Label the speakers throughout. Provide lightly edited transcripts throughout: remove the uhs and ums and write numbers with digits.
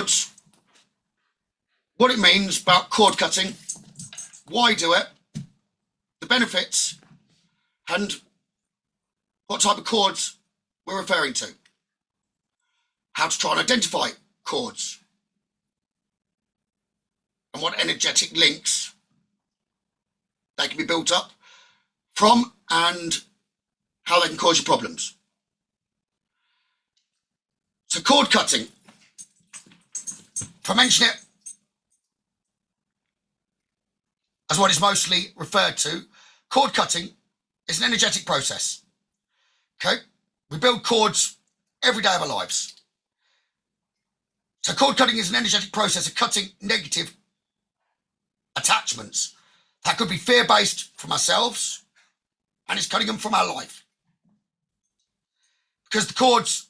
Speaker 1: cords, what it means about cord cutting, why do it, the benefits, and what type of cords we're referring to. How to try and identify cords, and what energetic links they can be built up from, and how they can cause you problems. So cord cutting, if I mention it as what is mostly referred to, cord cutting is an energetic process. Okay, we build cords every day of our lives. So cord cutting is an energetic process of cutting negative attachments. That could be fear-based from ourselves, and it's cutting them from our life. Because the cords,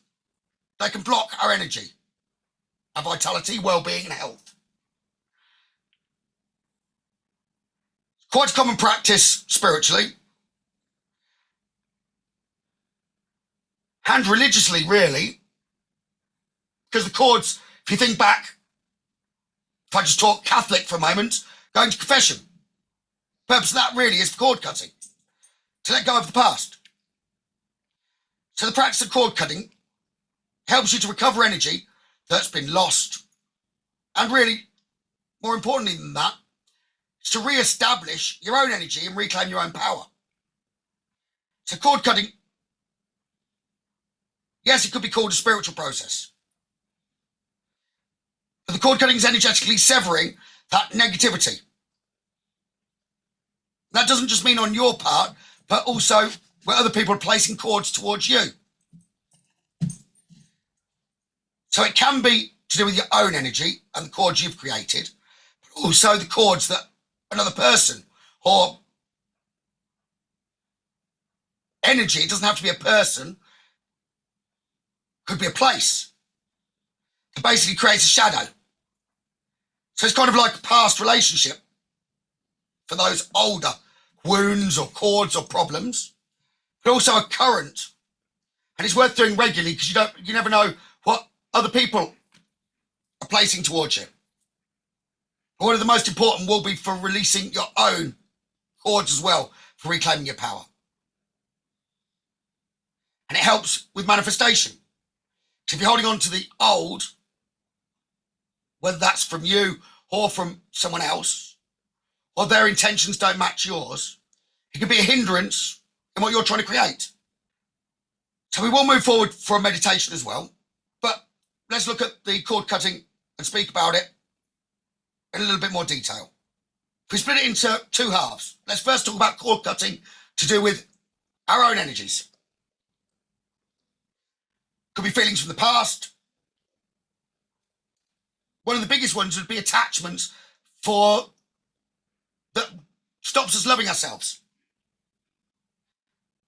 Speaker 1: they can block our energy, our vitality, well-being and health. It's quite a common practice spiritually, and religiously, really, because the cords, if you think back, if I just talk Catholic for a moment, going to confession. The purpose of that really is for cord cutting, to let go of the past. So the practice of cord cutting helps you to recover energy that's been lost, and really, more importantly than that, is to re-establish your own energy and reclaim your own power. So cord cutting, yes, it could be called a spiritual process. But the cord cutting is energetically severing that negativity. That doesn't just mean on your part, but also where other people are placing cords towards you. So it can be to do with your own energy and the cords you've created, but also the cords that another person or energy, it doesn't have to be a person, could be a place. It basically creates a shadow. So it's kind of like a past relationship for those older wounds or cords or problems, but also a current. And it's worth doing regularly because you never know what other people are placing towards you. But one of the most important will be for releasing your own cords as well, for reclaiming your power. And it helps with manifestation. So if you're holding on to the old, whether that's from you or from someone else, or their intentions don't match yours, it can be a hindrance in what you're trying to create. So we will move forward for a meditation as well, but let's look at the cord cutting and speak about it in a little bit more detail. If we split it into two halves, let's first talk about cord cutting to do with our own energies. Could be feelings from the past. One of the biggest ones would be attachments that stops us loving ourselves.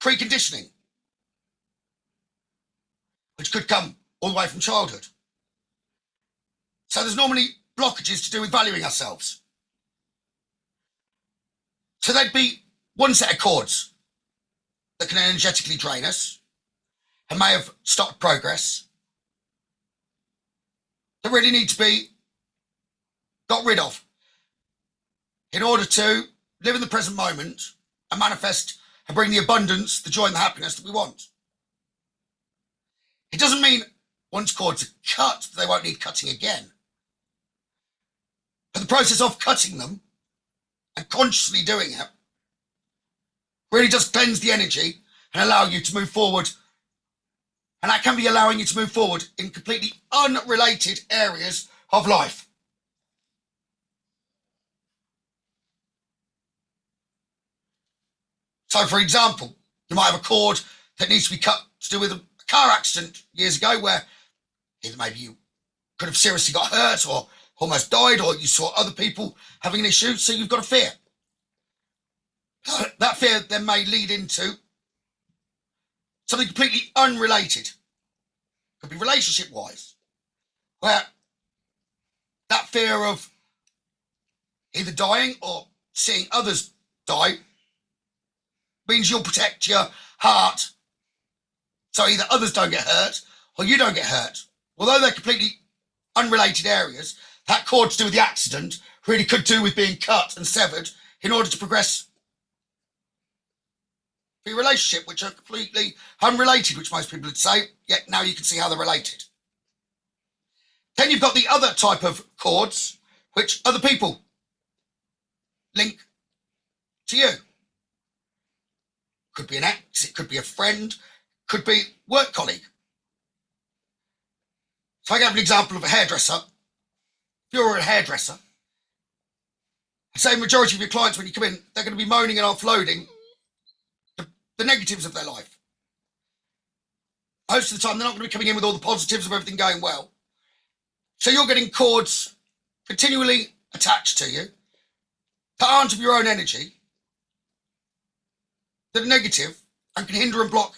Speaker 1: Preconditioning, which could come all the way from childhood. So there's normally blockages to do with valuing ourselves. So there'd be one set of cords that can energetically drain us and may have stopped progress, that really need to be got rid of in order to live in the present moment and manifest and bring the abundance, the joy and the happiness that we want. It doesn't mean once cords are cut, they won't need cutting again. But the process of cutting them and consciously doing it really does cleanse the energy and allow you to move forward. And that can be allowing you to move forward in completely unrelated areas of life. So, for example, you might have a cord that needs to be cut to do with a car accident years ago where either maybe you could have seriously got hurt or almost died, or you saw other people having an issue, so you've got a fear. That fear then may lead into something completely unrelated. Could be relationship-wise, where that fear of either dying or seeing others die means you'll protect your heart so either others don't get hurt or you don't get hurt. Although they're completely unrelated areas, that cord to do with the accident really could do with being cut and severed in order to progress your relationship, which are completely unrelated, which most people would say, yet now you can see how they're related. Then you've got the other type of cords, which other people link to you. Could be an ex, it could be a friend, could be work colleague. So I gave an example of a hairdresser. If you're a hairdresser, the same majority of your clients when you come in, they're going to be moaning and offloading the negatives of their life. Most of the time, they're not going to be coming in with all the positives of everything going well. So you're getting cords continually attached to you that aren't of your own energy, that are negative and can hinder and block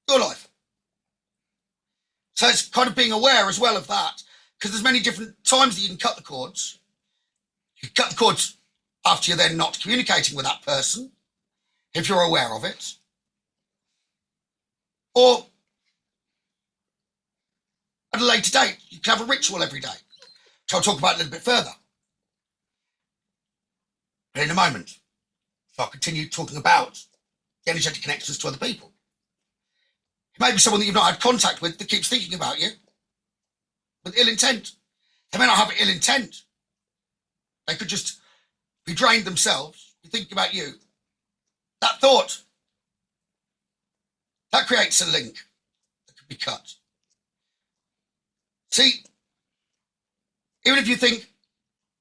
Speaker 1: your life. So it's kind of being aware as well of that, because there's many different times that you can cut the cords. You cut the cords after you're then not communicating with that person, if you're aware of it. Or at a later date, you can have a ritual every day, which I'll talk about a little bit further. But in a moment, so I'll continue talking about the energetic connections to other people. It may be someone that you've not had contact with that keeps thinking about you with ill intent. They may not have ill intent. They could just be drained themselves, be thinking about you. That thought, that creates a link that could be cut. See, even if you think,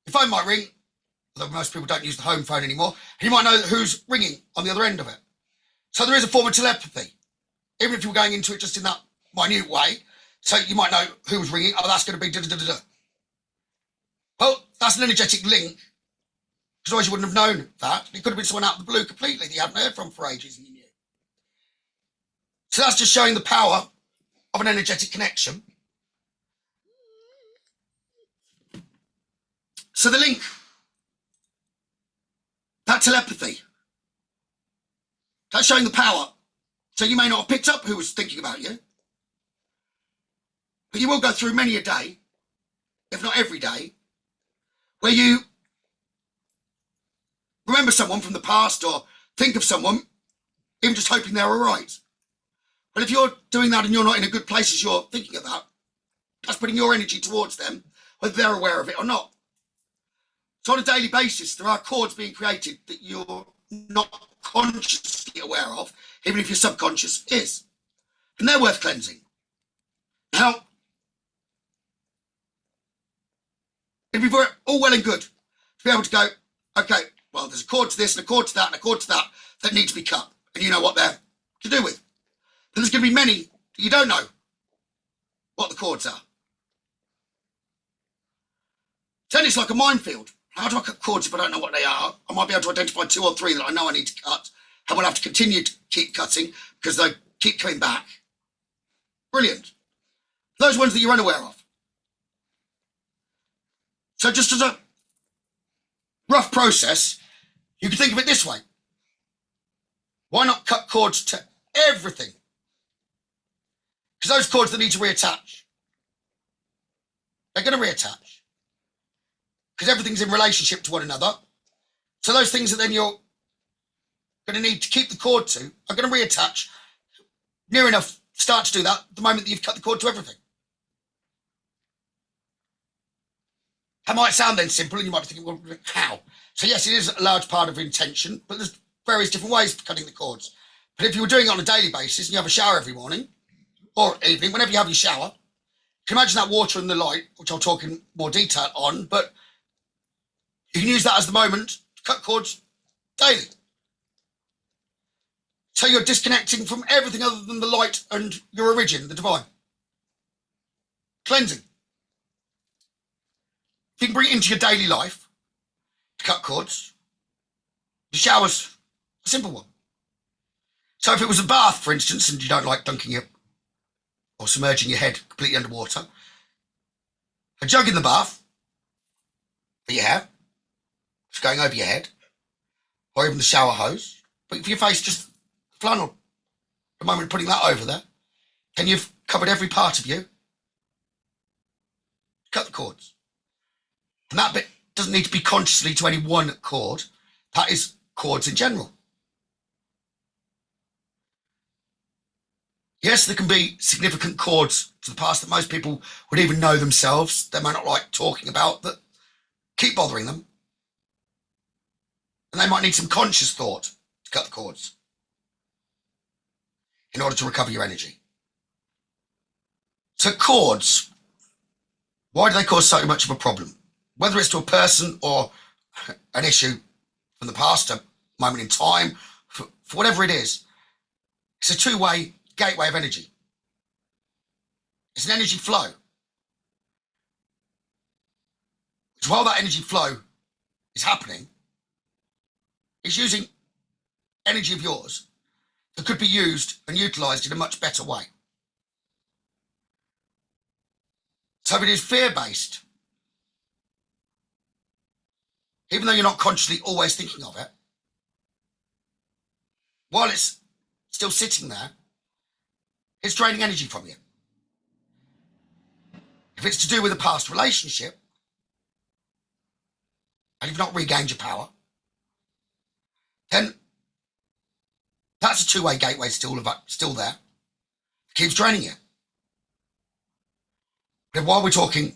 Speaker 1: your phone might ring, although most people don't use the home phone anymore, and you might know who's ringing on the other end of it. So there is a form of telepathy, even if you were going into it just in that minute way. So you might know who was ringing. Oh, that's going to be da-da-da-da-da. Well, that's an energetic link, because otherwise you wouldn't have known that. It could have been someone out of the blue completely that you haven't heard from for ages and you knew. So that's just showing the power of an energetic connection. So the link, that telepathy, that's showing the power. So you may not have picked up who was thinking about you, but you will go through many a day, if not every day, where you remember someone from the past or think of someone, even just hoping they're all right. But if you're doing that and you're not in a good place as you're thinking of that, that's putting your energy towards them, whether they're aware of it or not. So on a daily basis, there are cords being created that you're not consciously aware of, even if your subconscious is. And they're worth cleansing. Now, it'd be all well and good to be able to go, okay, well, there's a cord to this and a cord to that and a cord to that that need to be cut. And you know what they're to do with. But there's going to be many that you don't know what the cords are. Then it's like a minefield. How do I cut cords if I don't know what they are? I might be able to identify 2 or 3 that I know I need to cut. I will have to continue to keep cutting because they keep coming back. Brilliant. Those ones that you're unaware of. So just as a rough process, you can think of it this way. Why not cut cords to everything? Because those cords that need to reattach, they're going to reattach. Because everything's in relationship to one another. So those things that then you're going to need to keep the cord to are going to reattach. Near enough start to do that the moment that you've cut the cord to everything. That might sound then simple and you might be thinking, well, how? So yes, it is a large part of intention, but there's various different ways of cutting the cords. But if you were doing it on a daily basis and you have a shower every morning or evening, whenever you have your shower, you can imagine that water and the light, which I'll talk in more detail on, but you can use that as the moment to cut cords daily. So you're disconnecting from everything other than the light and your origin, the divine. Cleansing. If you can bring it into your daily life to cut cords, the shower's a simple one. So if it was a bath, for instance, and you don't like dunking your or submerging your head completely underwater, a jug in the bath for your hair, just going over your head, or even the shower hose, but for your face, just flannel. The moment of putting that over there, then you've covered every part of you. cut the cords. And that bit doesn't need to be consciously to any one cord. That is cords in general. Yes, there can be significant cords to the past that most people would even know themselves. They might not like talking about, that keep bothering them. And they might need some conscious thought to cut the cords in order to recover your energy. So cords, why do they cause so much of a problem? Whether it's to a person or an issue from the past, a moment in time, for whatever it is, it's a two-way gateway of energy. It's an energy flow. Which, while that energy flow is happening, it's using energy of yours that could be used and utilised in a much better way. So if it is fear-based, even though you're not consciously always thinking of it, while it's still sitting there, it's draining energy from you. If it's to do with a past relationship, and you've not regained your power, then that's a two-way gateway still there. It keeps draining you. But while we're talking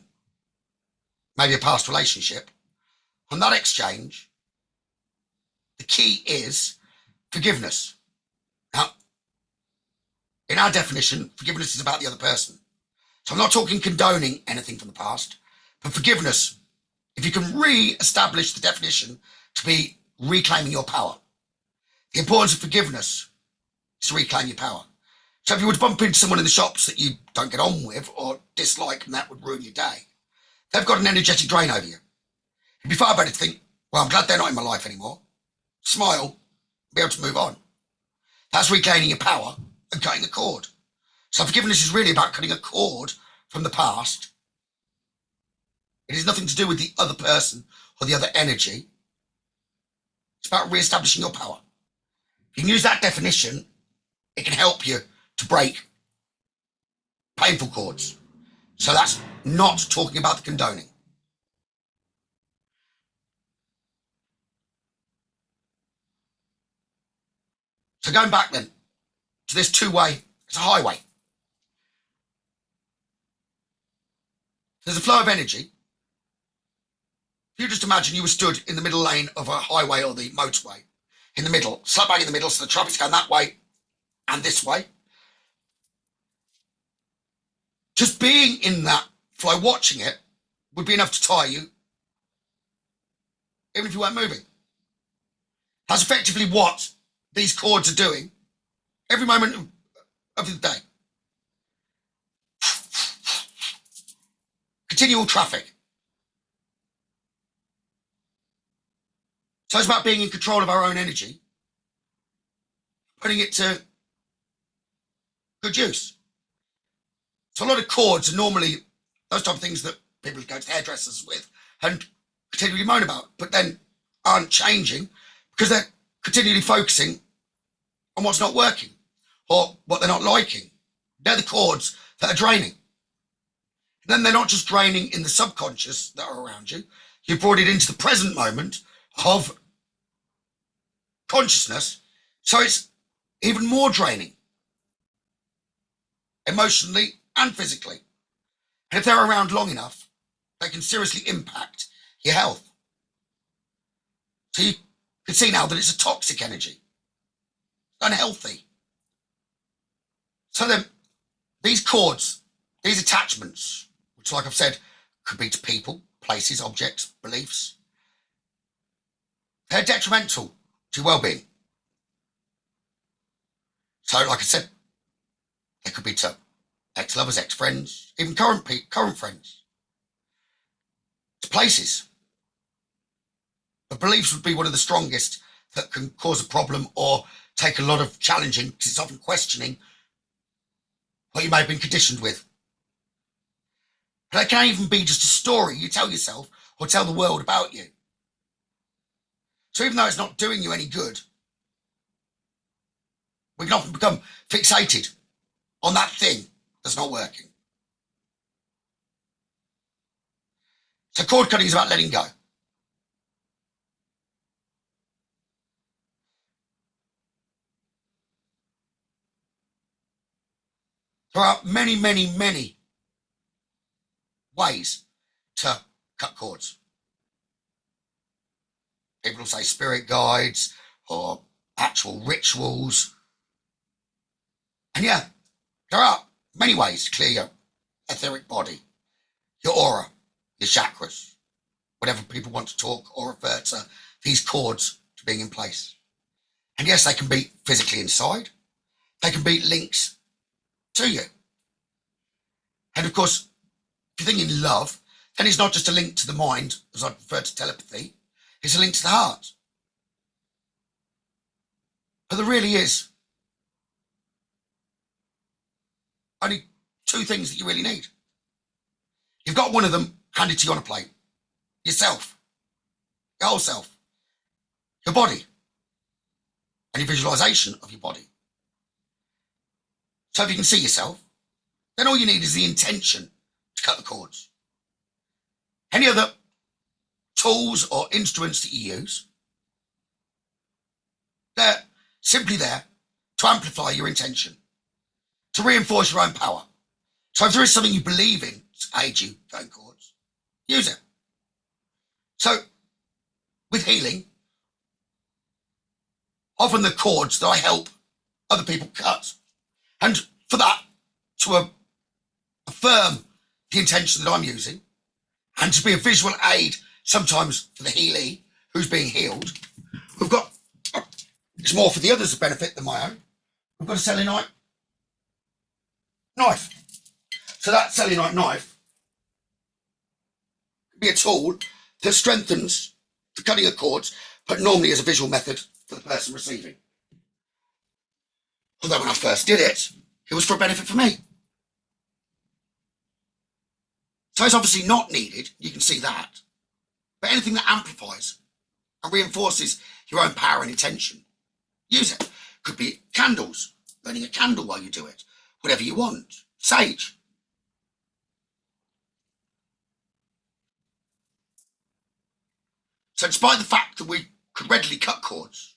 Speaker 1: maybe a past relationship, on that exchange, the key is forgiveness. Now, in our definition, forgiveness is about the other person. So I'm not talking condoning anything from the past, but forgiveness, if you can re-establish the definition to be reclaiming your power. The importance of forgiveness is to reclaim your power. So if you were to bump into someone in the shops that you don't get on with or dislike, and that would ruin your day, they've got an energetic drain over you. It'd be far better to think, well, I'm glad they're not in my life anymore. Smile, be able to move on. That's reclaiming your power and cutting a cord. So forgiveness is really about cutting a cord from the past. It has nothing to do with the other person or the other energy. It's about re-establishing your power. If you can use that definition, it can help you to break painful cords. So that's not talking about the condoning. So going back then to this two-way, it's a highway. There's a flow of energy. If you just imagine you were stood in the middle lane of a highway or the motorway, in the middle, slap bang in the middle, so the traffic's going that way and this way. Just being in that flow, watching it, would be enough to tire you, even if you weren't moving. That's effectively what these cords are doing every moment of the day. Continual traffic. So it's about being in control of our own energy, putting it to good use. So a lot of cords are normally those type of things that people go to hairdressers with and continually moan about, but then aren't changing because they're continually focusing on what's not working or what they're not liking. They're the cords that are draining. And then they're not just draining in the subconscious that are around you. You've brought it into the present moment of consciousness, so it's even more draining, emotionally and physically. And if they're around long enough, they can seriously impact your health. So you can see now that it's a toxic energy, unhealthy. So then these cords, these attachments, which, like I've said, could be to people, places, objects, beliefs, they're detrimental to your well-being. So, like I said, they could be to ex-lovers, ex-friends, even current friends, to places. But beliefs would be one of the strongest that can cause a problem or take a lot of challenging, because it's often questioning what you may have been conditioned with. But it can even be just a story you tell yourself or tell the world about you. So even though it's not doing you any good, we can often become fixated on that thing that's not working. So cord cutting is about letting go. There are many, many, many ways to cut cords. People will say spirit guides or actual rituals. And yeah, there are many ways to clear your etheric body, your aura, your chakras, whatever people want to talk or refer to these cords to being in place. And yes, they can be physically inside. They can be links to you. And of course, if you're thinking love, then it's not just a link to the mind, as I refer to telepathy, it's a link to the heart. But there really is only two things that you really need. You've got one of them handed to you on a plate. Yourself, your whole self, your body, and your visualization of your body. So if you can see yourself, then all you need is the intention to cut the cords. Any other tools or instruments that you use, they're simply there to amplify your intention, to reinforce your own power. So if there is something you believe in to aid you cutting cords, use it. So with healing, often the cords that I help other people cut, and for that to affirm the intention that I'm using, and to be a visual aid sometimes for the healee who's being healed, we've got, it's more for the others' benefit than my own, we've got a selenite knife. So that selenite knife can be a tool that strengthens the cutting of cords, but normally as a visual method for the person receiving. Although when I first did it, it was for a benefit for me. So it's obviously not needed, you can see that. But anything that amplifies and reinforces your own power and intention, use it. Could be candles, burning a candle while you do it, whatever you want. Sage. So despite the fact that we could readily cut cords,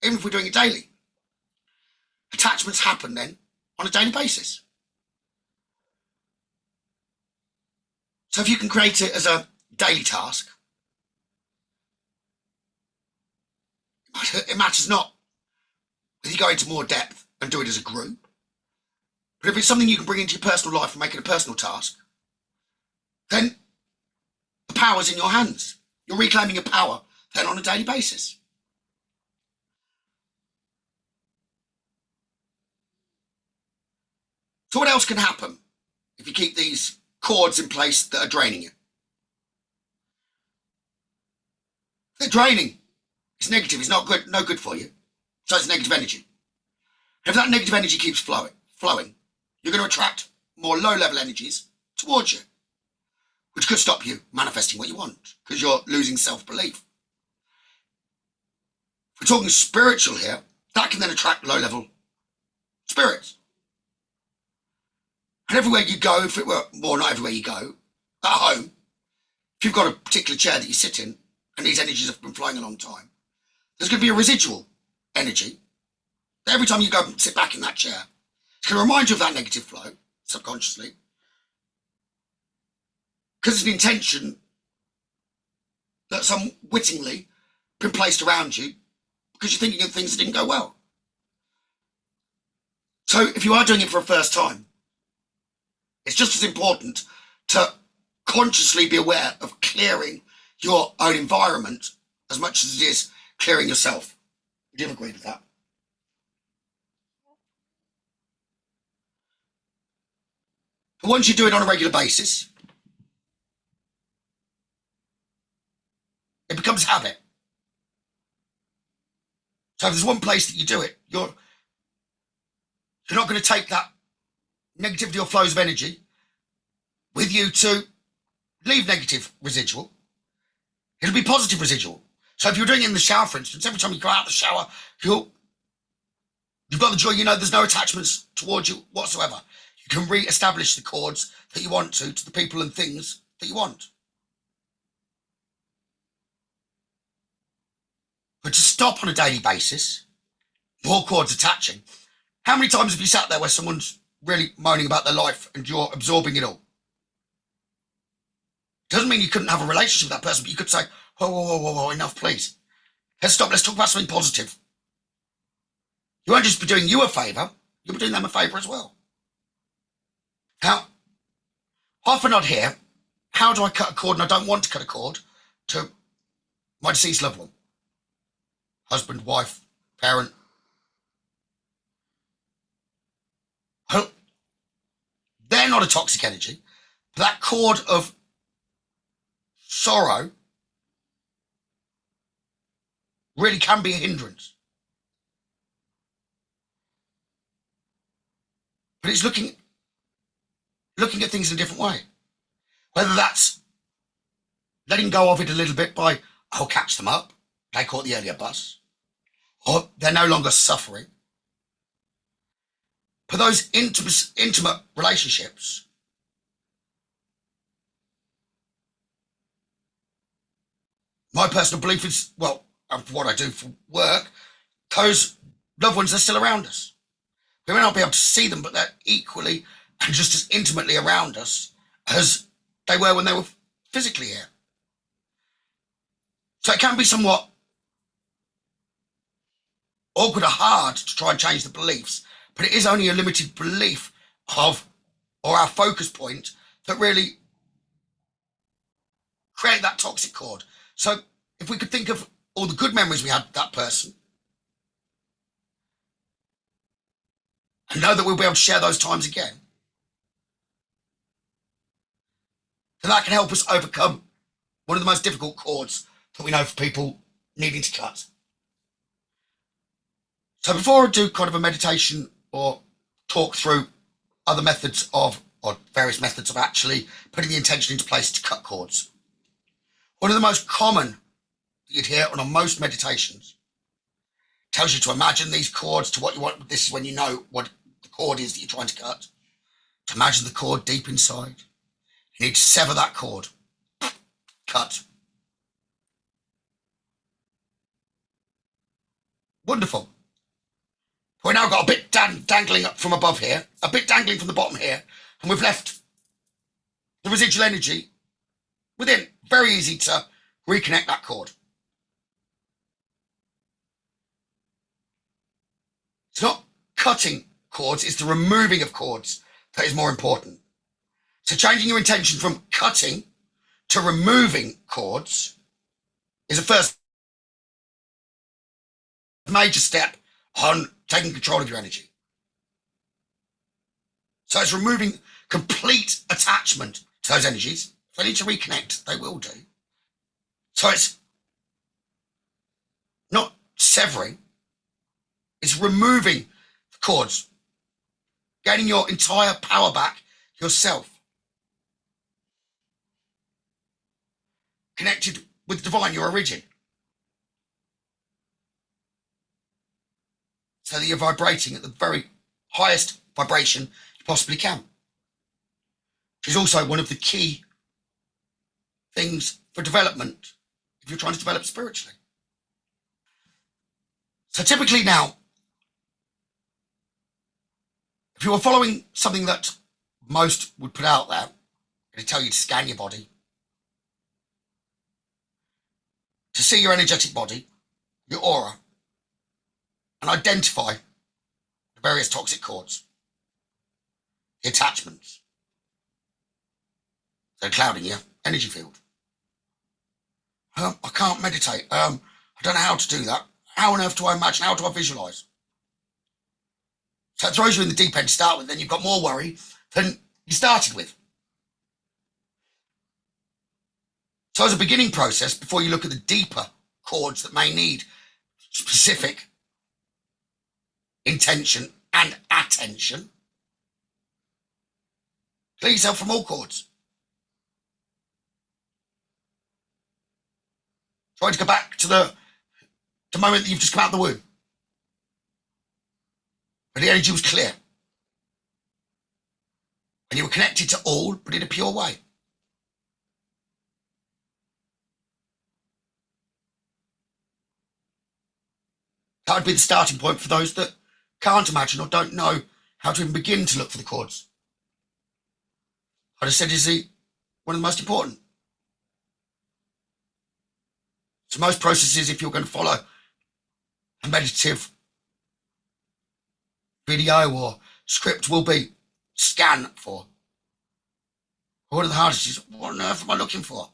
Speaker 1: even if we're doing it daily, attachments happen then on a daily basis. So if you can create it as a daily task, it matters not whether you go into more depth and do it as a group, but if it's something you can bring into your personal life and make it a personal task, then the power's in your hands. You're reclaiming your power then on a daily basis. So what else can happen if you keep these cords in place that are draining you? They're draining. It's negative. It's not good. No good for you. So it's negative energy. And if that negative energy keeps flowing, you're going to attract more low-level energies towards you, which could stop you manifesting what you want because you're losing self-belief. If we're talking spiritual here, that can then attract low-level spirits. And everywhere you go, if it were, well, not everywhere you go, at home, if you've got a particular chair that you sit in and these energies have been flowing a long time, there's going to be a residual energy. Every time you go and sit back in that chair, it's going to remind you of that negative flow, subconsciously, because it's an intention that's unwittingly been placed around you because you're thinking of things that didn't go well. So if you are doing it for a first time, it's just as important to consciously be aware of clearing your own environment as much as it is clearing yourself. Would you agree with that? But once you do it on a regular basis, it becomes habit. So if there's one place that you do it, you're not going to take that negativity or flows of energy with you to leave negative residual. It'll be positive residual. So if you're doing it in the shower, for instance, every time you go out of the shower, you've got the joy, you know, there's no attachments towards you whatsoever. You can re-establish the cords that you want to the people and things that you want. But to stop on a daily basis, more cords attaching. How many times have you sat there where someone's really moaning about their life and you're absorbing it all? Doesn't mean you couldn't have a relationship with that person, but you could say, whoa, whoa, whoa, whoa, whoa, enough, please. Let's stop. Let's talk about something positive. You won't just be doing you a favour, you'll be doing them a favour as well. Now, often I'd hear, how do I cut a cord? And I don't want to cut a cord to my deceased loved one. Husband, wife, parent. Well, they're not a toxic energy. But that cord of sorrow really can be a hindrance. But it's looking at things in a different way. Whether that's letting go of it a little bit by, I'll catch them up, they caught the earlier bus, or they're no longer suffering. For those intimate relationships, my personal belief is, well, and for what I do for work, those loved ones are still around us. We may not be able to see them, but they're equally and just as intimately around us as they were when they were physically here. So it can be somewhat awkward or hard to try and change the beliefs, but it is only a limited belief of, or our focus point, that really create that toxic cord. So if we could think of all the good memories we had with that person, and know that we'll be able to share those times again, then that can help us overcome one of the most difficult cords that we know for people needing to cut. So before I do kind of a meditation or talk through other methods of, or various methods of actually putting the intention into place to cut cords, one of the most common that you'd hear on most meditations tells you to imagine these cords to what you want. This is when you know what the cord is that you're trying to cut. To imagine the cord deep inside. You need to sever that cord. Cut. Wonderful. We've now got a bit dangling up from above here, a bit dangling from the bottom here, and we've left the residual energy within. Very easy to reconnect that cord. It's not cutting cords, it's the removing of cords that is more important. So changing your intention from cutting to removing cords is a first major step on taking control of your energy. So it's removing complete attachment to those energies. If they need to reconnect, they will do. So it's not severing, it's removing the cords, gaining your entire power back yourself. Connected with the divine, your origin. So that you're vibrating at the very highest vibration you possibly can. Which is also one of the key things for development if you're trying to develop spiritually. So typically now, if you were following something that most would put out there, they tell you to scan your body, to see your energetic body, your aura, and identify the various toxic cords, the attachments that are clouding your energy field. I can't meditate. I don't know how to do that. How on earth do I imagine? How do I visualize? So it throws you in the deep end to start with, then you've got more worry than you started with. So as a beginning process, before you look at the deeper cords that may need specific intention and attention, clear yourself from all cords. Try to go back to the moment that you've just come out of the womb. But the energy was clear. And you were connected to all, but in a pure way. That would be the starting point for those that can't imagine or don't know how to even begin to look for the chords. I just said is one of the most important. So most processes, if you're going to follow a meditative video or script, will be scan for. One of the hardest is, what on earth am I looking for?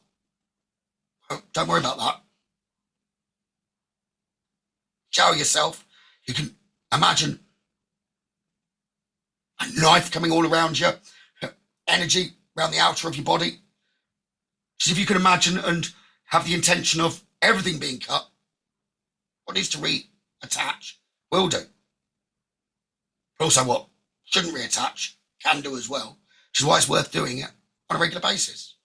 Speaker 1: Oh, don't worry about that. Shower yourself. You can imagine a knife coming all around you, energy around the outer of your body. Just if you can imagine and have the intention of everything being cut, what needs to reattach will do. But also what shouldn't reattach can do as well, which is why it's worth doing it on a regular basis.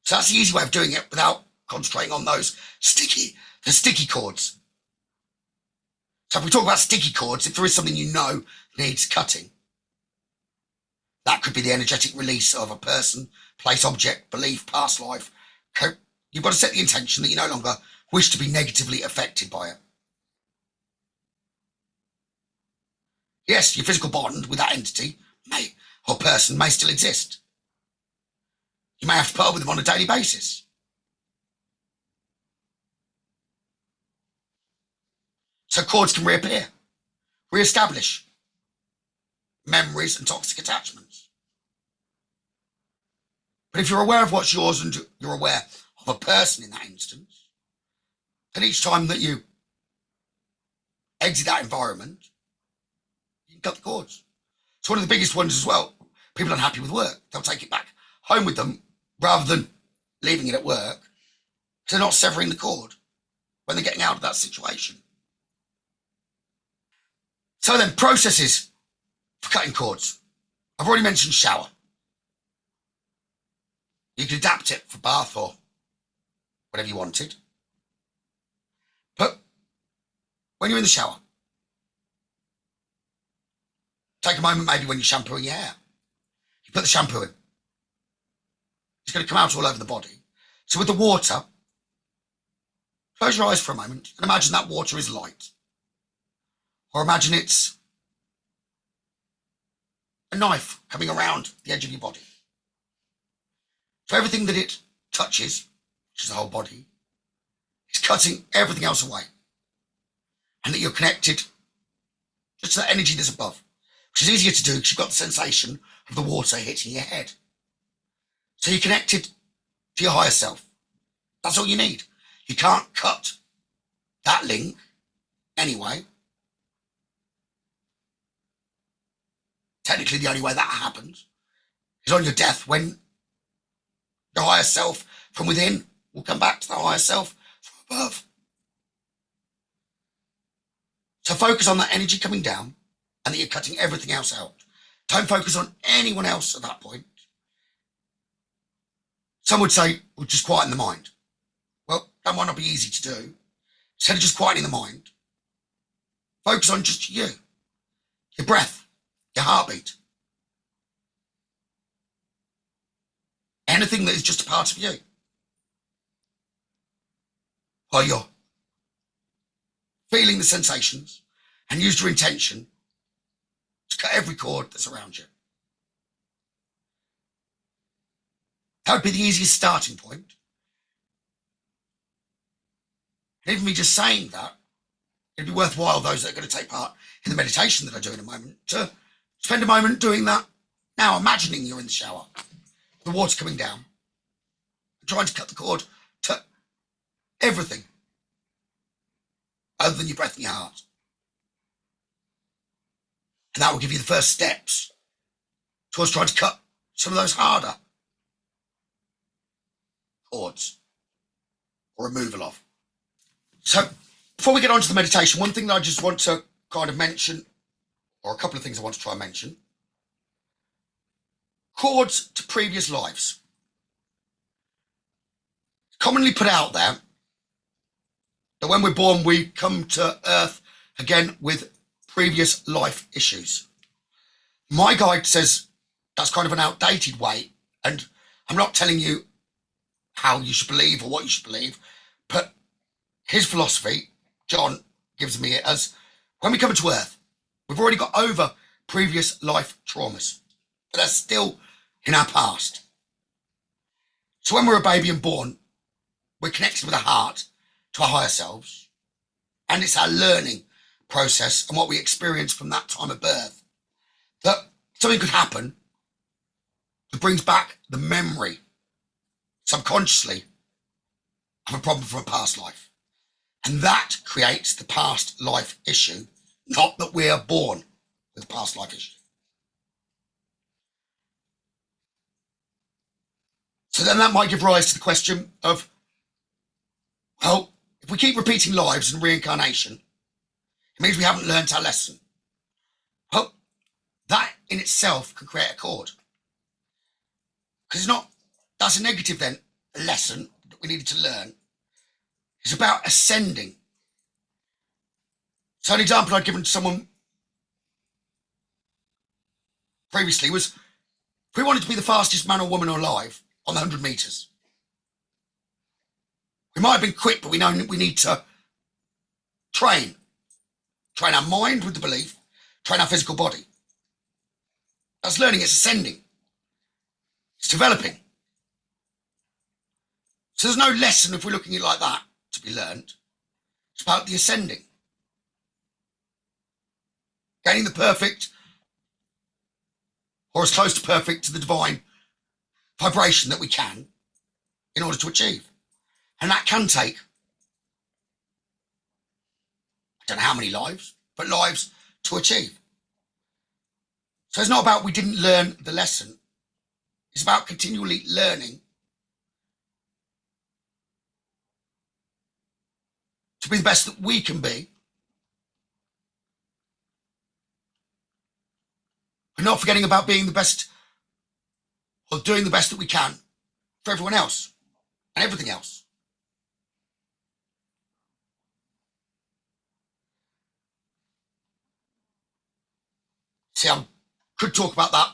Speaker 1: So that's the easy way of doing it without concentrating on those sticky chords. So if we talk about sticky chords, if there is something you know needs cutting, that could be the energetic release of a person, place, object, belief, past life. You've got to set the intention that you no longer wish to be negatively affected by it. Yes, your physical bond with that entity or person may still exist. You may have to put up with them on a daily basis. So cords can reappear, re-establish memories and toxic attachments. But if you're aware of what's yours and you're aware of a person in that instance, then each time that you exit that environment, you can cut the cords. It's one of the biggest ones as well. People unhappy with work, they'll take it back home with them rather than leaving it at work. So they're not severing the cord when they're getting out of that situation. So then, processes for cutting cords. I've already mentioned shower. You can adapt it for bath or whatever you wanted. But when you're in the shower, take a moment maybe when you're shampooing your hair. You put the shampoo in. It's going to come out all over the body. So with the water, close your eyes for a moment and imagine that water is light. Or imagine it's a knife coming around the edge of your body. So everything that it touches, which is the whole body, is cutting everything else away. And that you're connected just to that energy that's above. Which is easier to do because you've got the sensation of the water hitting your head. So you're connected to your higher self. That's all you need. You can't cut that link anyway. Technically, the only way that happens is on your death, when your higher self from within will come back to the higher self from above. So focus on that energy coming down and that you're cutting everything else out. Don't focus on anyone else at that point. Some would say, well, just quieten the mind. Well, that might not be easy to do. Instead of just quietening the mind, focus on just you, your breath, your heartbeat. Anything that is just a part of you. While you're feeling the sensations and use your intention to cut every cord that's around you. That would be the easiest starting point. And even me just saying that, it'd be worthwhile, those that are going to take part in the meditation that I do in a moment, to spend a moment doing that now, imagining you're in the shower, the water coming down, and trying to cut the cord to everything other than your breath and your heart. And that will give you the first steps towards trying to cut some of those harder cords or removal of. So before we get on to the meditation, one thing that I just want to kind of mention, or a couple of things I want to try and mention. Cords to previous lives. Commonly put out there that when we're born, we come to Earth again with previous life issues. My guide says that's kind of an outdated way, and I'm not telling you how you should believe or what you should believe, but his philosophy, John gives me it as when we come into Earth, we've already got over previous life traumas, but they're still in our past. So when we're a baby and born, we're connected with our heart to our higher selves, and it's our learning process and what we experience from that time of birth that something could happen that brings back the memory subconsciously of a problem from a past life. And that creates the past life issue, not that we are born with a past life issue. So then that might give rise to the question of, well, if we keep repeating lives and reincarnation, it means we haven't learned our lesson. Well, that in itself can create a cord. Because that's a negative then, a lesson that we needed to learn. It's about ascending. So an example I'd given to someone previously was, if we wanted to be the fastest man or woman alive on the 100 meters, we might have been quick, but we know we need to train our mind with the belief, train our physical body. That's learning, it's ascending. It's developing. So there's no lesson, if we're looking at it like that, to be learned. It's about the ascending. Gaining the perfect, or as close to perfect to the divine vibration that we can in order to achieve. And that can take, I don't know how many lives, but lives to achieve. So it's not about we didn't learn the lesson. It's about continually learning to be the best that we can be, but not forgetting about being the best or doing the best that we can for everyone else and everything else. See, I could talk about that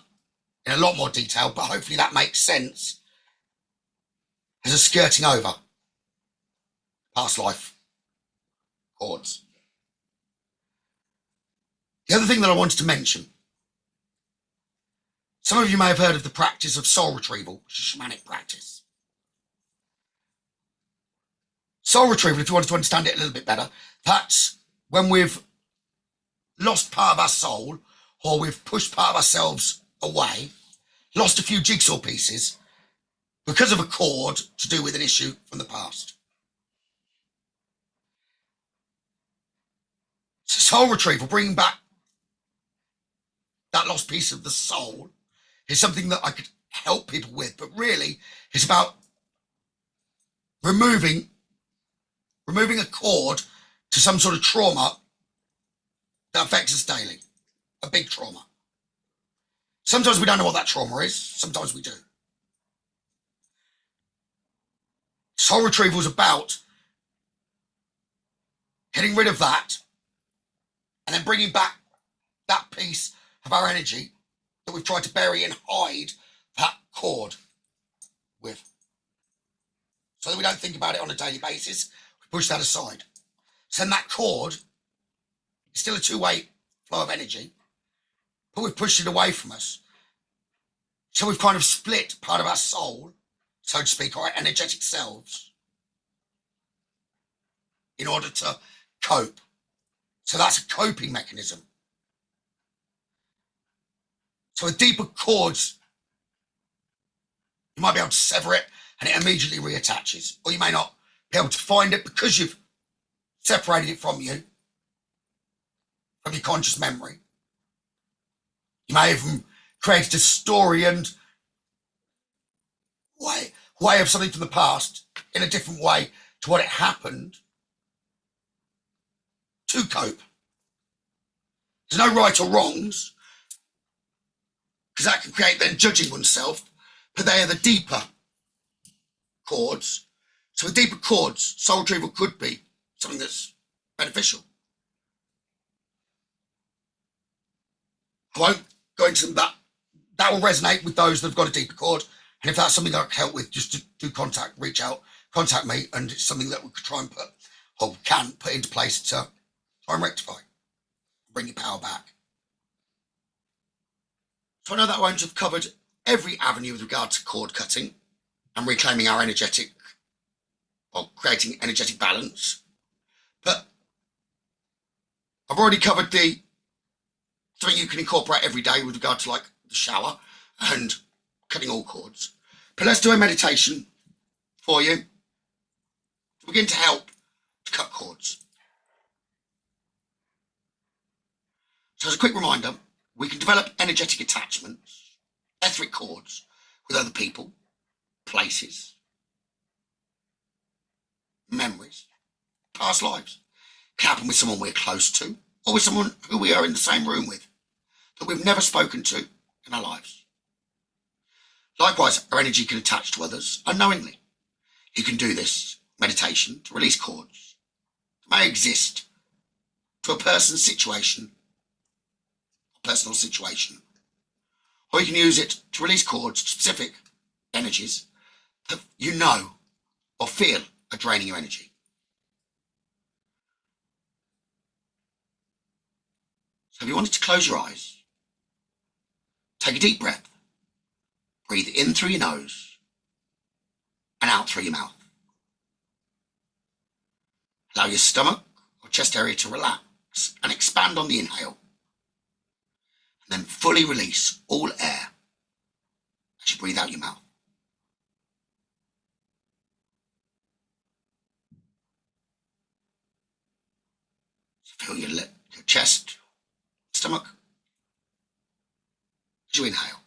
Speaker 1: in a lot more detail, but hopefully that makes sense as a skirting over past life cords. The other thing that I wanted to mention, some of you may have heard of the practice of soul retrieval, which is a shamanic practice. Soul retrieval, if you wanted to understand it a little bit better, that's when we've lost part of our soul, or we've pushed part of ourselves away, lost a few jigsaw pieces because of a cord to do with an issue from the past. So soul retrieval, bringing back that lost piece of the soul, is something that I could help people with, but really it's about removing a cord to some sort of trauma that affects us daily, a big trauma. Sometimes we don't know what that trauma is, sometimes we do. Soul retrieval is about getting rid of that and then bringing back that piece of our energy that we've tried to bury and hide that cord with. So that we don't think about it on a daily basis, we push that aside. So then that cord is still a two-way flow of energy, but we've pushed it away from us. So we've kind of split part of our soul, so to speak, our energetic selves, in order to cope. So that's a coping mechanism. So with deeper cords, you might be able to sever it and it immediately reattaches, or you may not be able to find it because you've separated it from you, from your conscious memory. You may have even created a story and way of something from the past in a different way to what it happened to cope. There's no right or wrongs, because that can create then judging oneself, but they are the deeper chords. So with deeper chords, soul retrieval could be something that's beneficial. I won't go into that. That will resonate with those that have got a deeper chord. And if that's something that I can help with, just do reach out, contact me, and it's something that we could try and put, or can put into place to try and rectify, bring your power back. So I know that I won't have covered every avenue with regard to cord cutting and reclaiming our energetic, or creating energetic balance, but I've already covered something you can incorporate every day with regard to like the shower and cutting all cords. But let's do a meditation for you to begin to help to cut cords. So as a quick reminder, we can develop energetic attachments, etheric cords with other people, places, memories, past lives. It can happen with someone we're close to or with someone who we are in the same room with that we've never spoken to in our lives. Likewise, our energy can attach to others unknowingly. You can do this meditation to release cords that may exist to a person's situation, personal situation, or you can use it to release cords to specific energies that you know or feel are draining your energy. So if you wanted to close your eyes, take a deep breath, breathe in through your nose and out through your mouth. Allow your stomach or chest area to relax and expand on the inhale, and then fully release all air as you breathe out your mouth. So feel your chest, stomach as you inhale,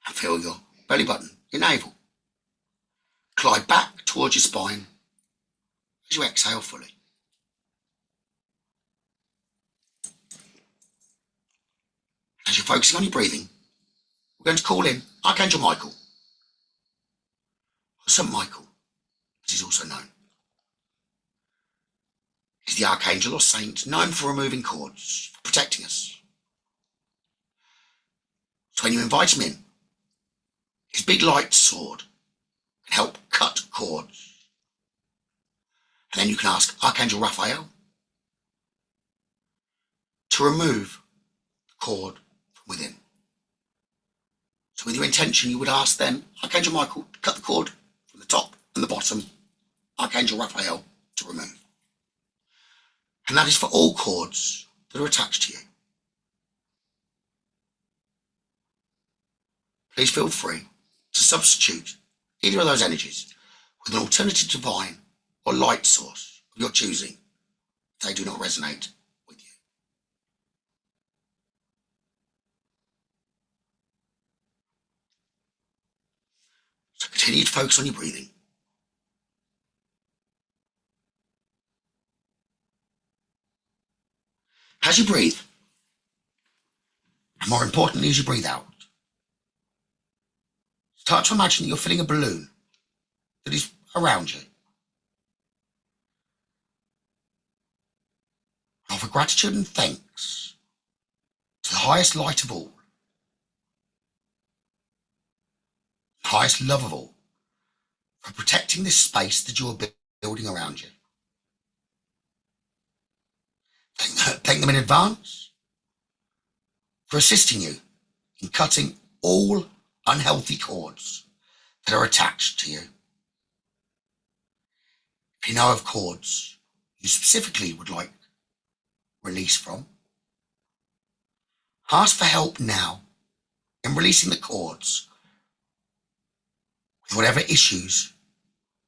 Speaker 1: and feel your belly button, your navel, glide back towards your spine as you exhale fully. As you're focusing on your breathing, we're going to call in Archangel Michael, or St. Michael, as he's also known. He's the Archangel or Saint known for removing cords, for protecting us. So when you invite him in, his big light sword can help cut cords. And then you can ask Archangel Raphael to remove the cord from within. So with your intention, you would ask then Archangel Michael to cut the cord from the top and the bottom, Archangel Raphael to remove. And that is for all cords that are attached to you. Please feel free to substitute either of those energies with an alternative divine or light source of your choosing if they do not resonate with you. So continue to focus on your breathing. As you breathe, and more importantly as you breathe out, start to imagine that you're filling a balloon that is around you. Offer gratitude and thanks to the highest light of all, the highest love of all, for protecting this space that you are building around you. Thank them in advance for assisting you in cutting all unhealthy cords that are attached to you. If you know of cords you specifically would like release from, ask for help now in releasing the cords with whatever issues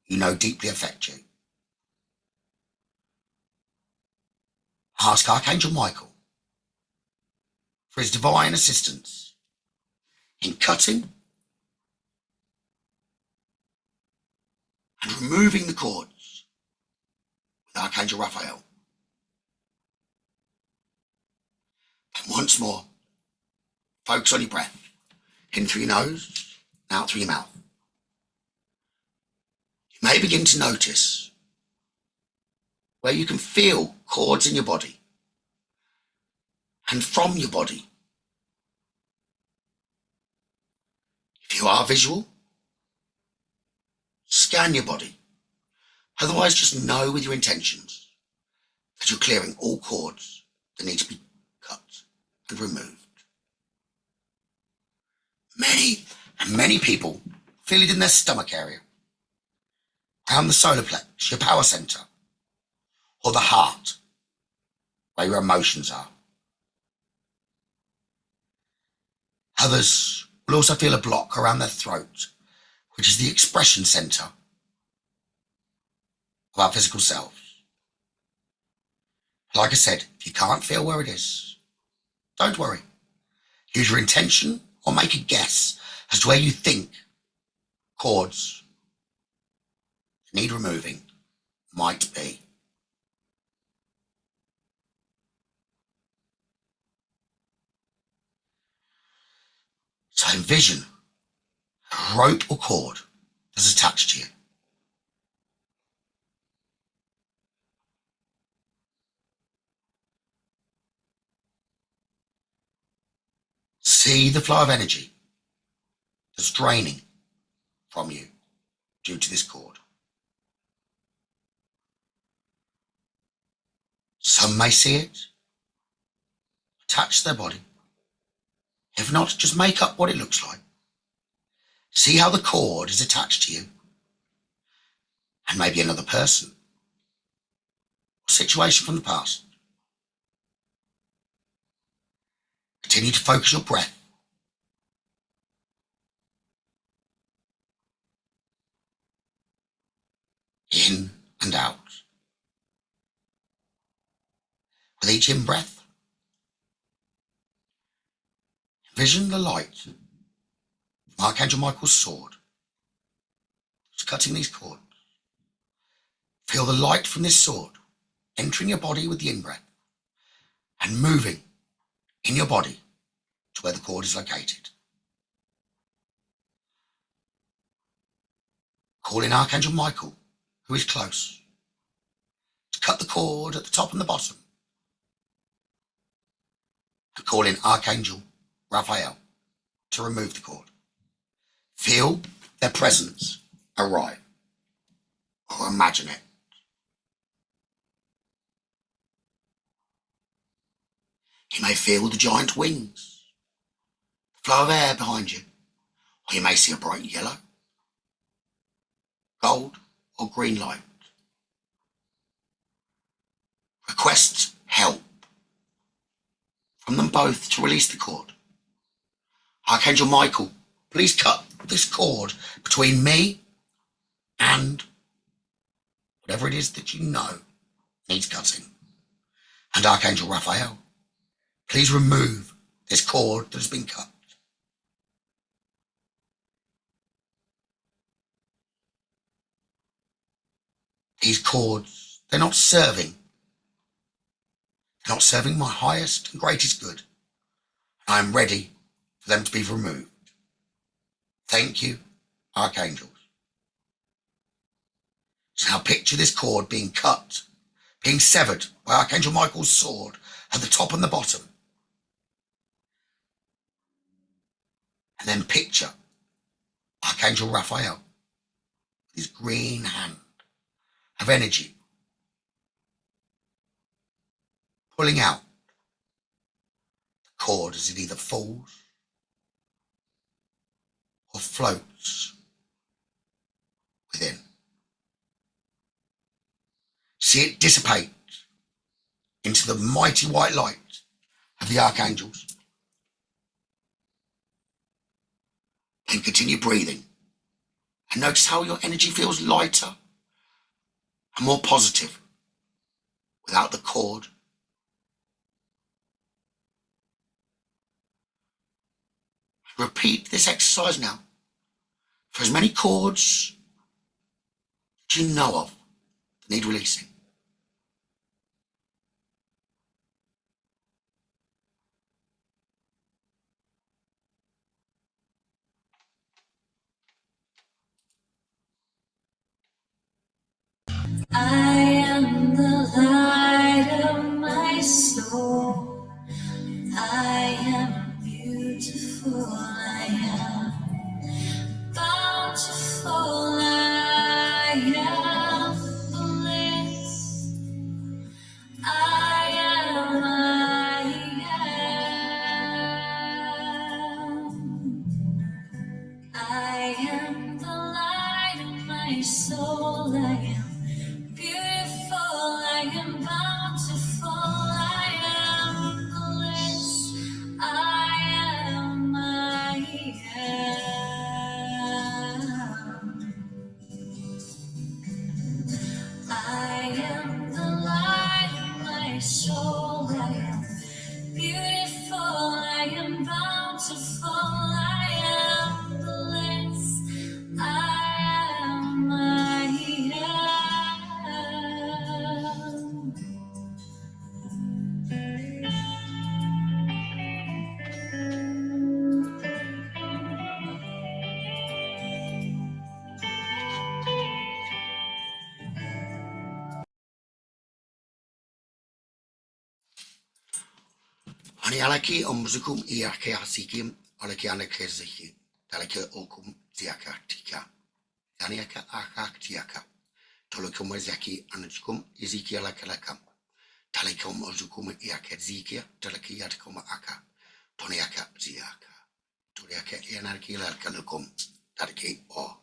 Speaker 1: you know deeply affect you. Ask Archangel Michael for his divine assistance in cutting and removing the cords with Archangel Raphael. And once more, focus on your breath, in through your nose and out through your mouth. You may begin to notice where you can feel cords in your body and from your body. If you are visual, scan your body. Otherwise, just know with your intentions Because you're clearing all cords that need to be cut and removed. Many people feel it in their stomach area, around the solar plex, your power center, or the heart, where your emotions are. Others will also feel a block around their throat, which is the expression center of our physical selves. Like I said, if you can't feel where it is, don't worry. Use your intention or make a guess as to where you think cords that need removing might be. So envision a rope or cord that's attached to you. See the flow of energy that's draining from you due to this cord. Some may see it, attach their body. If not, just make up what it looks like. See how the cord is attached to you and maybe another person or situation from the past. Continue to focus your breath. In and out. With each in-breath, envision the light from Archangel Michael's sword that's cutting these cords. Feel the light from this sword entering your body with the in-breath and moving in your body to where the cord is located. Call in Archangel Michael, who is close, to cut the cord at the top and the bottom. And call in Archangel Raphael to remove the cord. Feel their presence arrive, or imagine it. You may feel the giant wings, the flow of air behind you, or you may see a bright yellow, gold, or green light. Request help from them both to release the cord. Archangel Michael, please cut this cord between me and whatever it is that you know needs cutting. And Archangel Raphael, please remove this cord that has been cut. These cords, they're not serving my highest and greatest good. I am ready for them to be removed. Thank you, archangels. So now picture this cord being cut, being severed by Archangel Michael's sword at the top and the bottom. And then picture Archangel Raphael with his green hand of energy pulling out the cord as it either falls or floats within. See it dissipate into the mighty white light of the archangels. Then continue breathing and notice how your energy feels lighter and more positive without the cord. Repeat this exercise now for as many cords that you know of that need releasing.
Speaker 2: I am the light of my soul. I am beautiful. I am bountiful. I am bliss. I
Speaker 1: Ani alaki omzukum iake hasikim, alaki anake ziki, dalake okum ziakatika, Daniaka akaktiaka, Tolokum zaki anajukum iziki alakalakam, Talikum ozukum iake zikia, Talaki yatakuma aka, Toniaka ziaka, Toliaka anarki lakalukum, Talaki or.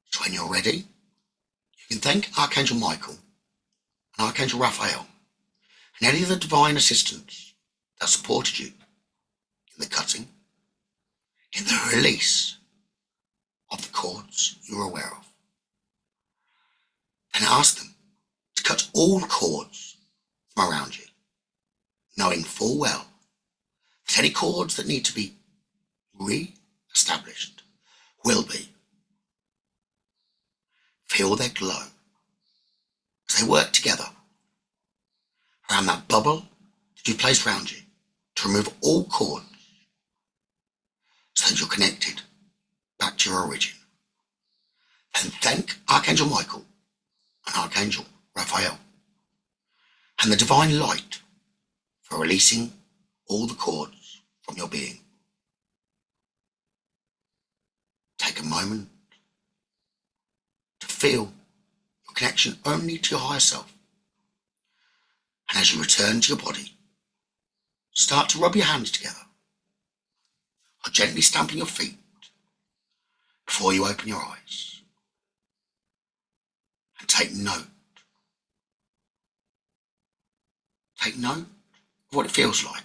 Speaker 1: So when you're ready, you can thank Archangel Michael and Archangel Raphael and any of the divine assistants that supported you in the cutting, in the release of the cords you're aware of. And ask them to cut all cords from around you, knowing full well that any cords that need to be re-established will be. Feel their glow as they work together around that bubble that you've placed around you to remove all cords so that you're connected back to your origin. And thank Archangel Michael and Archangel Raphael and the divine light for releasing all the cords from your being. Take a moment to feel your connection only to your higher self. And as you return to your body, start to rub your hands together or gently stamping your feet before you open your eyes. And take note. Take note of what it feels like,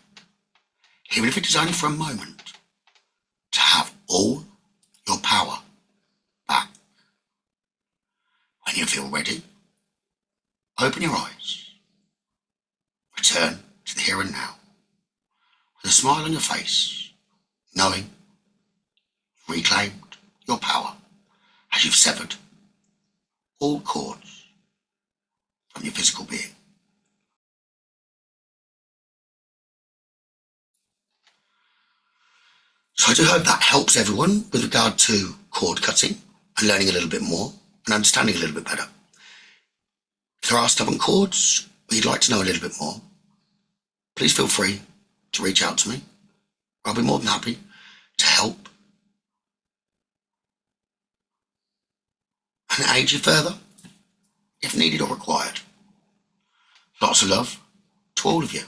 Speaker 1: even if it is only for a moment, to have all your power back. When you feel ready, open your eyes. Return to the here and now with a smile on your face, knowing you've reclaimed your power as you've severed all cords from your physical being. So I do hope that helps everyone with regard to cord cutting and learning a little bit more and understanding a little bit better. If there are stubborn cords or you'd like to know a little bit more, please feel free to reach out to me. I'll be more than happy to help and aid you further if needed or required. Lots of love to all of you.